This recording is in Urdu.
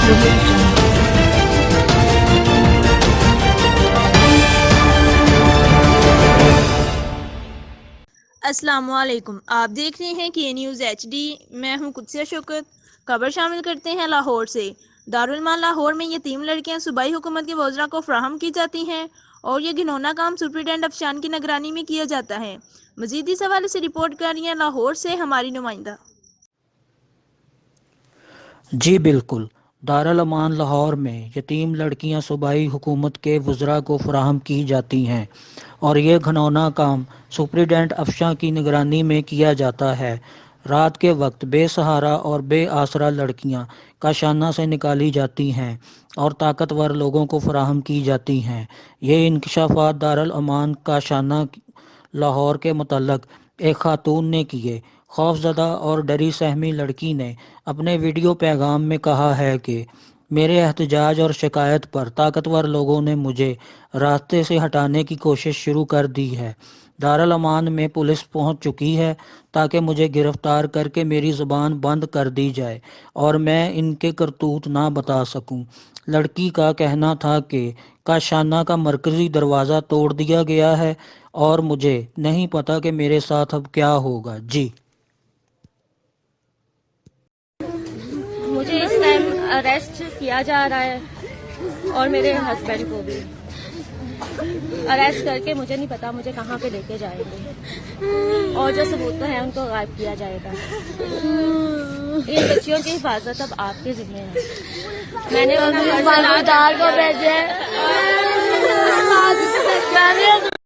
audio jungle. السلام علیکم، آپ دیکھ رہے ہیں کے نیوز ایچ ڈی۔ میں ہوں قدسیہ شوکت۔ خبر شامل کرتے ہیں لاہور سے۔ دارالعلوم لاہور میں یتیم لڑکیاں صوبائی حکومت کے وزراء کو فراہم کی جاتی ہیں اور یہ گھناؤنا کام سپرنٹینڈنٹ افشان کی نگرانی میں کیا جاتا ہے۔ مزید اس حوالے سے رپورٹ کر رہی ہیں لاہور سے ہماری نمائندہ۔ جی بالکل، دارالامان لاہور میں یتیم لڑکیاں صوبائی حکومت کے وزراء کو فراہم کی جاتی ہیں اور یہ گھناؤنا کام سپرنٹینڈنٹ افشاں کی نگرانی میں کیا جاتا ہے۔ رات کے وقت بے سہارا اور بے آسرا لڑکیاں کاشانہ سے نکالی جاتی ہیں اور طاقتور لوگوں کو فراہم کی جاتی ہیں۔ یہ انکشافات دارالامان کاشانہ لاہور کے متعلق ایک خاتون نے کیے۔ خوفزدہ اور ڈری سہمی لڑکی نے اپنے ویڈیو پیغام میں کہا ہے کہ میرے احتجاج اور شکایت پر طاقتور لوگوں نے مجھے راستے سے ہٹانے کی کوشش شروع کر دی ہے۔ دارالامان میں پولیس پہنچ چکی ہے تاکہ مجھے گرفتار کر کے میری زبان بند کر دی جائے اور میں ان کے کرتوت نہ بتا سکوں۔ لڑکی کا کہنا تھا کہ کاشانہ کا مرکزی دروازہ توڑ دیا گیا ہے اور مجھے نہیں پتا کہ میرے ساتھ اب کیا ہوگا۔ جی مجھے اس ٹائم اریسٹ کیا جا رہا ہے اور میرے ہسبینڈ کو بھی اریسٹ کر کے مجھے نہیں پتا مجھے کہاں پہ لے کے جائیں گے اور جو ثبوت ہیں ان کو غائب کیا جائے گا۔ ان بچیوں کی حفاظت اب آپ کے ذمہ ہے۔ میں نے